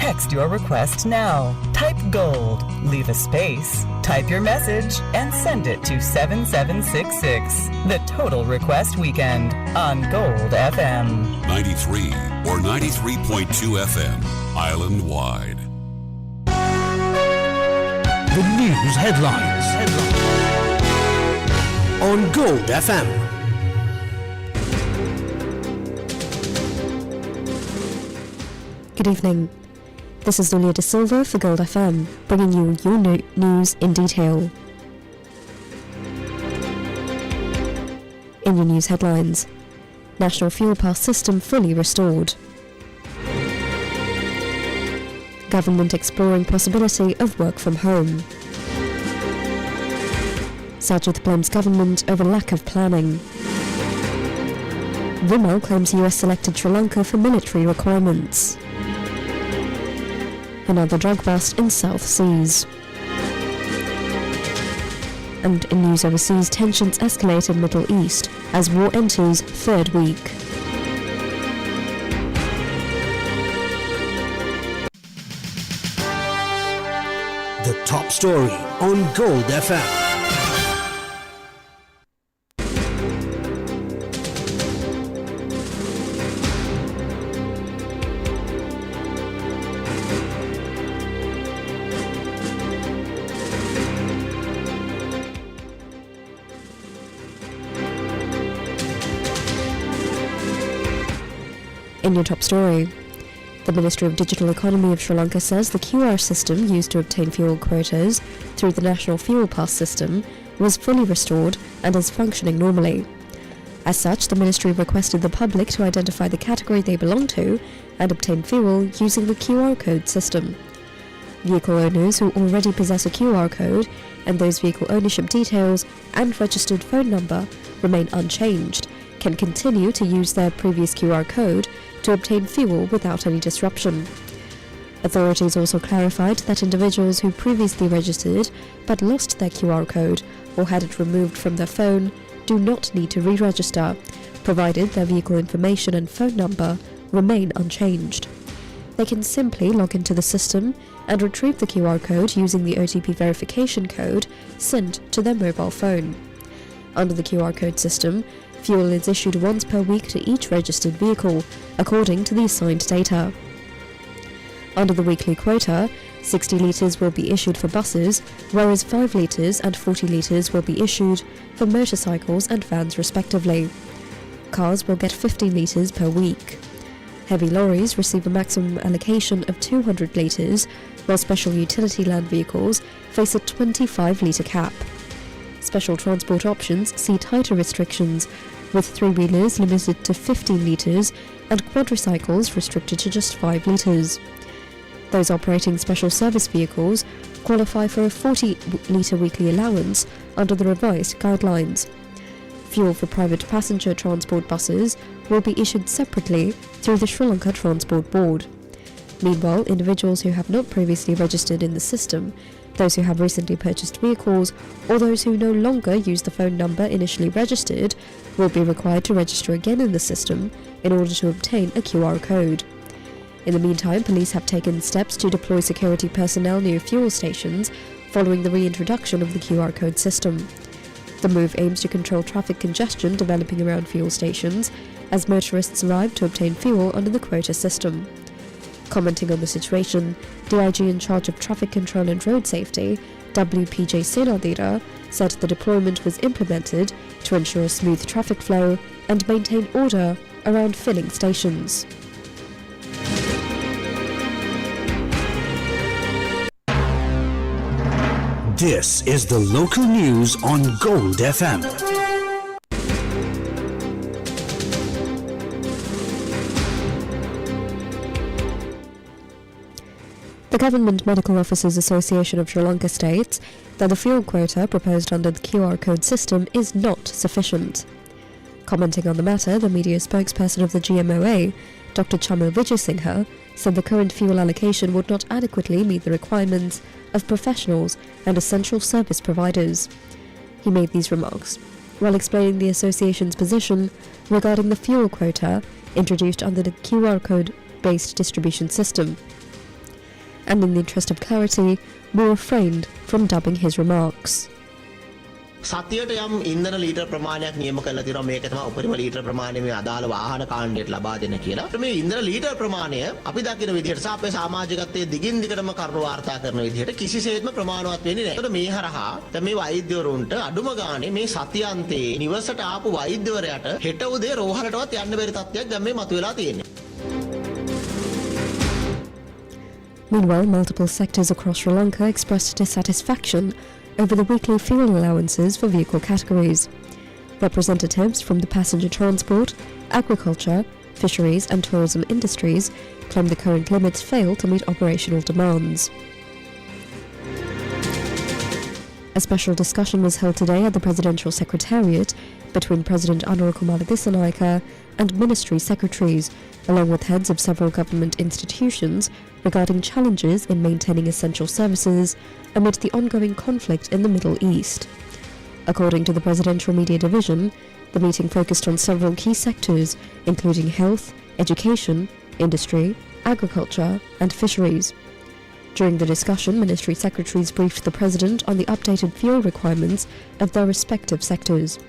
Text your request now. Type GOLD, leave a space, type your message, and send it to 7766. The Total Request Weekend on Gold FM. 93 or 93.2 FM, island-wide. The news headlines on Gold FM. Good evening. This is Lulia De Silva for Gold FM, bringing you your news in detail. In your news headlines, National Fuel Pass system fully restored. Government exploring possibility of work from home. Sajid blames government over lack of planning. Vimal claims US selected Sri Lanka for military requirements. Another drug bust in South Seas. And in news overseas, tensions escalate in Middle East as war enters third week. The top story on Gold FM. In your top story, the Ministry of Digital Economy of Sri Lanka says the QR system used to obtain fuel quotas through the National Fuel Pass system was fully restored and is functioning normally. As such, the ministry requested the public to identify the category they belong to and obtain fuel using the QR code system. Vehicle owners who already possess a QR code and those vehicle ownership details and registered phone number remain unchanged can continue to use their previous QR code to obtain fuel without any disruption. Authorities also clarified that individuals who previously registered but lost their QR code or had it removed from their phone do not need to re-register, provided their vehicle information and phone number remain unchanged. They can simply log into the system and retrieve the QR code using the OTP verification code sent to their mobile phone. Under the QR code system, fuel is issued once per week to each registered vehicle, according to the assigned data. Under the weekly quota, 60 litres will be issued for buses, whereas 5 litres and 40 litres will be issued for motorcycles and vans respectively. Cars will get 15 litres per week. Heavy lorries receive a maximum allocation of 200 litres, while special utility land vehicles face a 25-litre cap. Special transport options see tighter restrictions, with three-wheelers limited to 15 litres and quadricycles restricted to just 5 litres. Those operating special service vehicles qualify for a 40-litre weekly allowance under the revised guidelines. Fuel for private passenger transport buses will be issued separately through the Sri Lanka Transport Board. Meanwhile, individuals who have not previously registered in the system, those who have recently purchased vehicles, or those who no longer use the phone number initially registered will be required to register again in the system in order to obtain a QR code. In the meantime, police have taken steps to deploy security personnel near fuel stations following the reintroduction of the QR code system. The move aims to control traffic congestion developing around fuel stations as motorists arrive to obtain fuel under the quota system. Commenting on the situation, DIG in charge of traffic control and road safety, WPJ Senadira, said the deployment was implemented to ensure a smooth traffic flow and maintain order around filling stations. This is the local news on Gold FM. The Government Medical Officers Association of Sri Lanka states that the fuel quota proposed under the QR code system is not sufficient. Commenting on the matter, the media spokesperson of the GMOA, Dr. Chamil Vijayasinghe, said the current fuel allocation would not adequately meet the requirements of professionals and essential service providers. He made these remarks while explaining the association's position regarding the fuel quota introduced under the QR code-based distribution system. and in the interest of clarity, we refrained from dubbing his remarks. සතියට යම් ඉන්ධන litre ප්‍රමාණයක් නියම කරලා තියෙනවා මේක තමයි උපරිම ලීටර් ප්‍රමාණය මේ අදාළ වාහන කාණ්ඩයට ලබා දෙන්න කියලා. මේ ඉන්ධන ලීටර් ප්‍රමාණය අපි දකින විදිහට සහ අපේ සමාජිකත්වයේ දිගින් දිගටම කරුණු වාර්තා කරන විදිහට කිසිසේත්ම ප්‍රමාණවත් වෙන්නේ නැහැ. ඒකට මේ හරහා දැන් මේ වෛද්‍යවරුන්ට අඩුම ගානේ මේ සතියන්තේ නිවසට ආපු වෛද්‍යවරයාට හෙට උදේ රෝහලටවත් යන්න බැරි තත්ත්වයක් දැන් මේ මතුවලා තියෙනවා. Meanwhile, multiple sectors across Sri Lanka expressed dissatisfaction over the weekly fuel allowances for vehicle categories. Representatives from the passenger transport, agriculture, fisheries and tourism industries claim the current limits fail to meet operational demands. A special discussion was held today at the Presidential Secretariat between President Anura Kumara Dissanayake and ministry secretaries, along with heads of several government institutions, regarding challenges in maintaining essential services amid the ongoing conflict in the Middle East. According to the Presidential Media Division, the meeting focused on several key sectors, including health, education, industry, agriculture, and fisheries. During the discussion, ministry secretaries briefed the President on the updated fuel requirements of their respective sectors.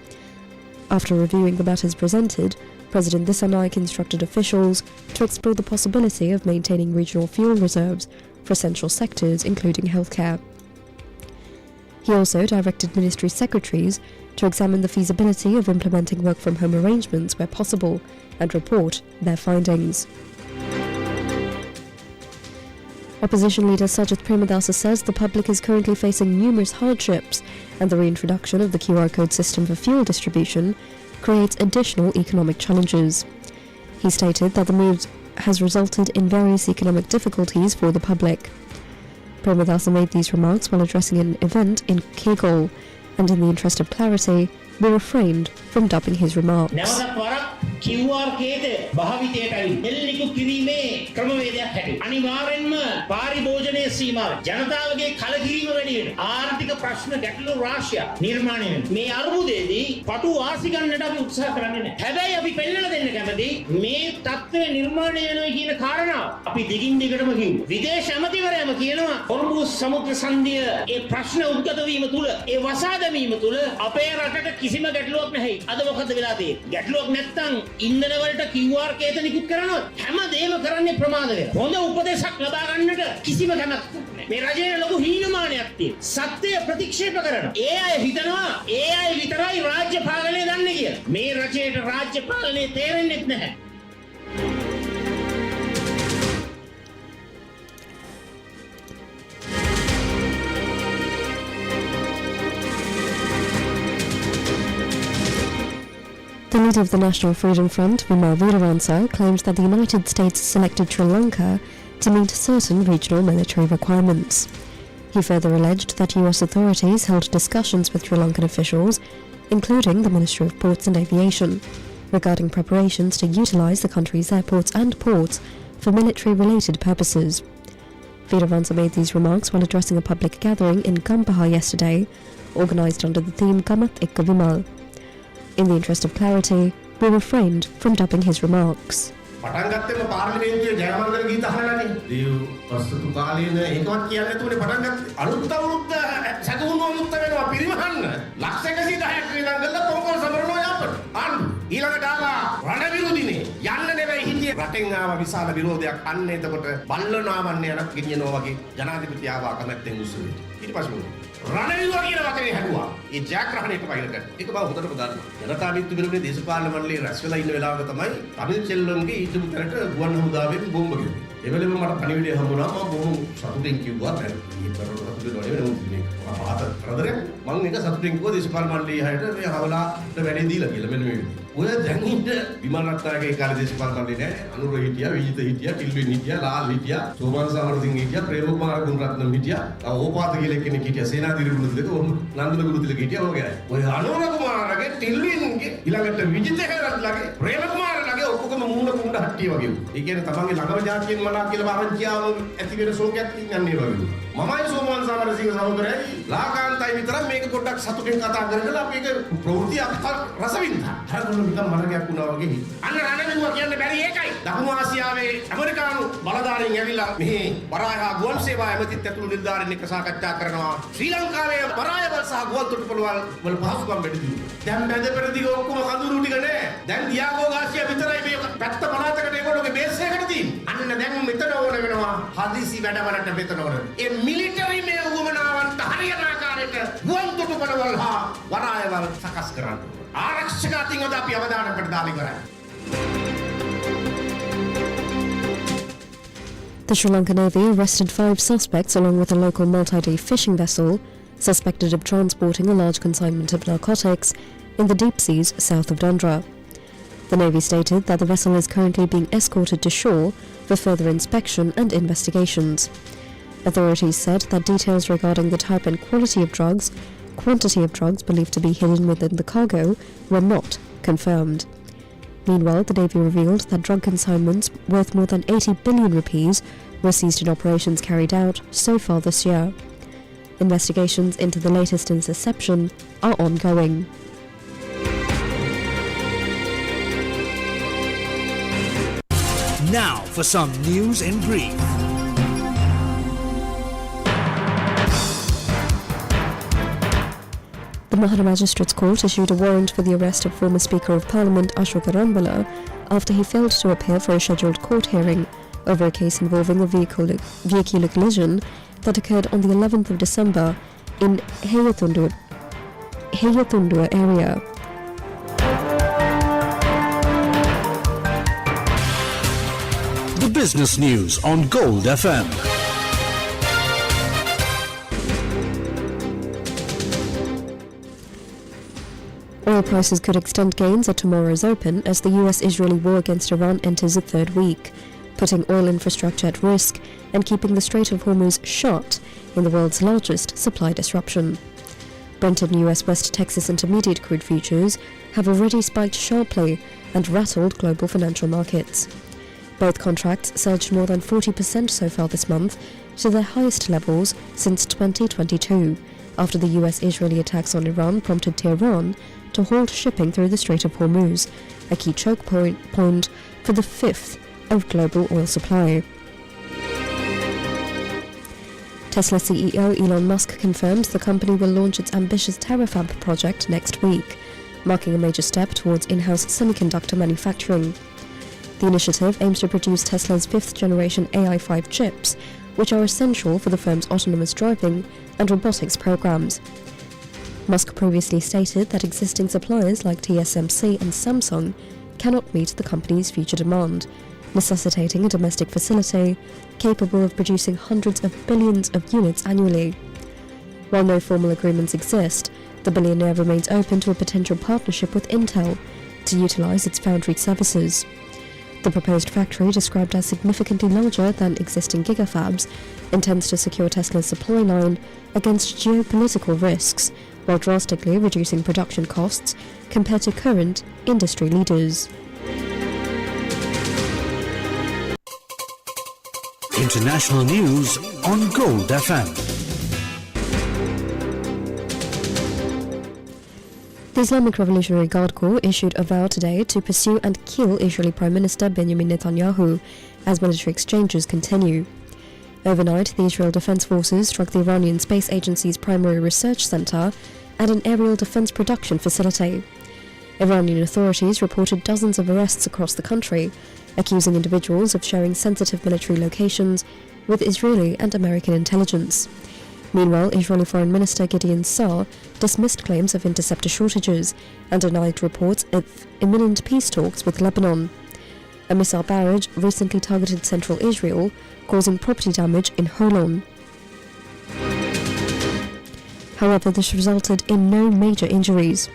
After reviewing the matters presented, President Dissanayake instructed officials to explore the possibility of maintaining regional fuel reserves for essential sectors, including healthcare. He also directed ministry secretaries to examine the feasibility of implementing work-from-home arrangements where possible and report their findings. Opposition leader Sajith Premadasa says the public is currently facing numerous hardships and the reintroduction of the QR code system for fuel distribution creates additional economic challenges. He stated that the move has resulted in various economic difficulties for the public. Premadasa made these remarks while addressing an event in Kegol, and in the interest of clarity, we refrained from dubbing his remarks. QR කේද භාවිතයට ඇවිත් එල්ලිකුත් කිරීමේ ක්‍රමවේදයක් හැටියට අනිවාර්යෙන්ම පාරිභෝජනයේ සීමාව ජනතාවගේ කලකිරීම වැඩි වෙන ආර්ථික ප්‍රශ්න ගැටලු රාශියක් නිර්මාණය වෙනවා මේ අර්බුදයේදී පටු වාසි ගන්නට අපි උත්සාහ කරන්නේ නැහැ හැබැයි අපි පෙන්නලා දෙන්න කැමති මේ තත්ත්වය නිර්මාණය වෙනවා කියන කාරණාව අපි දිගින් දිගටම කිව්වා විදේශ ඇමතිවරයාම කියනවා හොර්මුස් සමුද්‍ර සංධිය ඒ ප්‍රශ්න උද්ගත වීම තුල ඒ වසා දැමීම තුල අපේ රටට කිසිම ගැටලුවක් නැහැ අද මොකද වෙලා තියෙන්නේ ගැටලුවක් නැත්තම් ඉන්ධන වලට QR කේත නිකුත් කරනවා හැමදේම කරන්නේ ප්‍රමාද වෙලා. හොඳ උපදේශක් ලබා ගන්නට කිසිම කැමැත්තක් නැහැ. මේ රජයේ ලොකු හීනමානයක් තියෙනවා. සත්‍යය ප්‍රතික්ෂේප කරනවා. ඒ අය හිතනවා ඒ අය විතරයි රාජ්‍ය පාලනය දන්නේ කියලා. මේ රජයට රාජ්‍ය පාලනය තේරෙන්නේ නැහැ. The leader of the National Freedom Front, Vimal Veeravansa, claimed that the United States selected Sri Lanka to meet certain regional military requirements. He further alleged that US authorities held discussions with Sri Lankan officials, including the Ministry of Ports and Aviation, regarding preparations to utilize the country's airports and ports for military-related purposes. Veeravansa made these remarks while addressing a public gathering in Gampaha yesterday, organised under the theme Gamath Ekka Vimal. In the interest of clarity, we refrained from dubbing his remarks. පටන් ගත්තෙම පාර්ලිමේන්තුවේ ජයමංගල ගීත අහලානේ. දේව් ප්‍රස්තුත කාලේන ඒකවත් කියන්නේ නැතුනේ පටන් ගත්තේ. අලුත් අවුරුද්ද සතුන් අවුරුද්ද වෙනවා පිරිමහන්න. ලක්ෂ 110ක් ශ්‍රී ලංකල්ල පොංගල් සමරනවා යාපට. අන්න ඊළඟට ආවා රණ විරෝධිනේ. යන්න නෙවෙයි හිටියේ. රටෙන් ආව විශාල විරෝධයක්. අන්න එතකොට බල්ලනාවන්න යනක් ගෙනියනවා වගේ ජනාධිපති ආව අකමැත්තෙන් උස්සුවේ. ඊට පස්සේ රණවිරුවා කියන වචනේ හැදුවා. ඒ ජයග්‍රහණයට වෛර කරන. ඒක බව හොඳටම දන්නවා. ජනතා විමුක්ති පෙරමුණේ දේශපාලන මණ්ඩලයේ රැස් වෙලා ඉන්න වෙලාවක තමයි කමිල් සෙල්වම්ගේ ඊටු තරට ගුවන් හමුදාවෙන් බෝම්බ ගෙවුවේ. ඒ වෙලෙම මට පණිවිඩය හම්බුණා මම බොහොම සතුටින් කිව්වා දැන් මේ කරකට දෙනවා නෙවෙයි මම කරදරයක් මම එක සතුටින් කිව්වා දේශපාලන මණ්ඩලයේ හැට මේ හවලාට වැඩි දීලා කියලා මෙන්න මේ විදිහට. ඔය දැන් ඉන්න විමල් රත්නායකගේ කාලේ දේශපාලන මණ්ඩලේ නෑ අනුර හිටියා විජිත හිටියා ටිල්වින් හිටියා ලාල් හිටියා සෝමන් සමරසිංහ හිටියා ප්‍රේමකුමාර ගුණරත්නම් හිටියා ඕපාත කියලා කෙනෙක් හිටියා සේනාධිපති ගුණතිලක නන්දන ගුණතිලක හිටියා ඔය ගෑයි. ඔය අනුර කුමාරගේ ටිල්වින්ගේ ඊළඟට විජිත හේරත්ලාගේ ප්‍රේමකුමාරලාගේ ඔක්කොම මූණ කුණ්ඩ හට්ටිය වගේ. ඒ කියන්නේ තමන්ගේ ළඟම ජාතියෙන් මලා කියලා ආරංචියාව ඇති වෙන ශෝකයක් තියන්නේ වගේ. මමයි සෝමන් සමරසිංහ සහෝදරයයි ලාකාන්තයි විතරක් මේක පොඩ්ඩක් සතුටින් කතා කරලා අපි ඒක ප්‍රවෘත්ති රස විඳා. හරියට නිකන් මනගයක් වුණා වගේ. අන්න රණවිරුවා කියන්නේ බැරි ඒකයි. දකුණු ආසියාවේ ඇමරිකානු බලධාරීන් වලින් ඇවිල්ලා මේ බරාය හා ගුවන් සේවා ඇමතිත් ඇතුළු නිලධාරීන් එක්ක සාකච්ඡා කරනවා. ශ්‍රී ලංකාවේ බරායවල් සහ ගුවන් තොටුපළවල් වල පහසුකම් වැඩි දියුණුව. දැන් බැඳ පෙරදිග ඔක්කොම කඳුරු ටික නෑ. දැන් දියාගෝ ගාසිය විතරයි මේ පැත්ත පළාතකට ඒගොල්ලෝගේ බේස් එකකට තියෙන්නේ. අන්න දැන් මෙතන ඕන වෙනවා හදිසි වැඩවලට මෙතන ඕන. ඒ මිලිටරි මේ උවමනාවන්ට හරියන ආකාරයට ගුවන් තොටුපළවල් හා බරායවල් සකස් කරන්න. ආරක්ෂක අතින් අද අපි අවධානයකට දාලා ඉවරයි. The Sri Lankan Navy arrested 5 suspects along with a local multi-day fishing vessel suspected of transporting a large consignment of narcotics in the deep seas south of Dandra. The Navy stated that the vessel is currently being escorted to shore for further inspection and investigations. Authorities said that details regarding the type and quantity of drugs believed to be hidden within the cargo were not confirmed. Meanwhile, the Navy revealed that drug consignments worth more than 80 billion rupees were seized in operations carried out so far this year. Investigations into the latest interception are ongoing. Now for some news in brief. The Mahara Magistrates Court issued a warrant for the arrest of former Speaker of Parliament Ashoka Rambala after he failed to appear for a scheduled court hearing over a case involving a vehicular collision that occurred on the 11th of December in Heyatundur area. The business news on Gold FM. Oil prices could extend gains at tomorrow's open as the US-Israeli war against Iran enters its third week, putting oil infrastructure at risk and keeping the Strait of Hormuz shut in the world's largest supply disruption. Brent and US West Texas Intermediate crude futures have already spiked sharply and rattled global financial markets. Both contracts surged more than 40% so far this month to their highest levels since 2022, after the US-Israeli attacks on Iran prompted Tehran to halt shipping through the Strait of Hormuz, a key choke point for the fifth of global oil supply. Tesla CEO Elon Musk confirmed the company will launch its ambitious Terafab project next week, marking a major step towards in-house semiconductor manufacturing. The initiative aims to produce Tesla's fifth-generation AI-5 chips, which are essential for the firm's autonomous driving and robotics programs. Musk previously stated that existing suppliers like TSMC and Samsung cannot meet the company's future demand, necessitating a domestic facility capable of producing hundreds of billions of units annually. While no formal agreements exist, the billionaire remains open to a potential partnership with Intel to utilize its foundry services. The proposed factory, described as significantly larger than existing gigafabs, intends to secure Tesla's supply line against geopolitical risks, while drastically reducing production costs compared to current industry leaders. International news on Gold FM. The Islamic Revolutionary Guard Corps issued a vow today to pursue and kill Israeli Prime Minister Benjamin Netanyahu as military exchanges continue. Overnight, the Israel Defense Forces struck the Iranian Space Agency's primary research center and an aerial defense production facility. Iranian authorities reported dozens of arrests across the country, accusing individuals of sharing sensitive military locations with Israeli and American intelligence. Meanwhile, Israeli Foreign Minister Gideon Saar dismissed claims of interceptor shortages and denied reports of imminent peace talks with Lebanon. A missile barrage recently targeted central Israel, causing property damage in Holon. However, this resulted in no major injuries.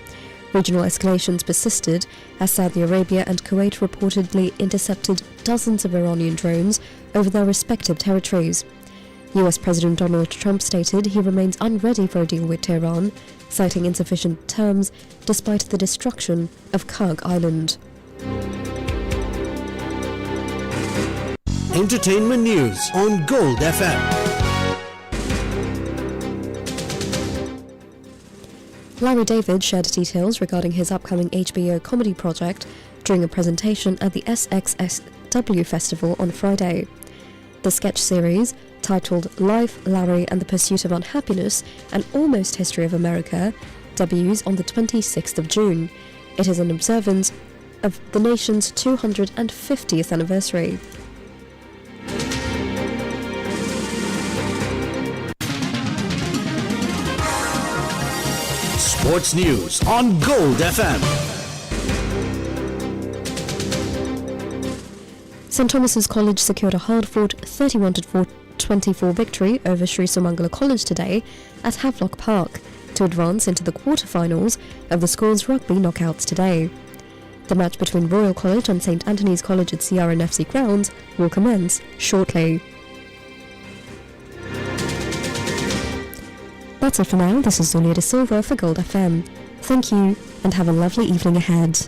Regional escalations persisted as Saudi Arabia and Kuwait reportedly intercepted dozens of Iranian drones over their respective territories. US President Donald Trump stated he remains unready for a deal with Tehran, citing insufficient terms despite the destruction of Karg Island. Entertainment news on Gold FM. Larry David shared details regarding his upcoming HBO comedy project during a presentation at the SXSW Festival on Friday. The sketch series, titled Life, Larry and the Pursuit of Unhappiness, An Almost History of America, debuts on the 26th of June. It is an observance of the nation's 250th anniversary. Sports News on Gold FM. St Thomas's College secured a hard-fought 31-24 victory over Sri Sumangala College today at Havelock Park to advance into the quarter-finals of the school's rugby knockouts today. The match between Royal College and St Anthony's College at CRNFC grounds will commence shortly. That's it for now. This is Zulia De Silva for Gold FM. Thank you and have a lovely evening ahead.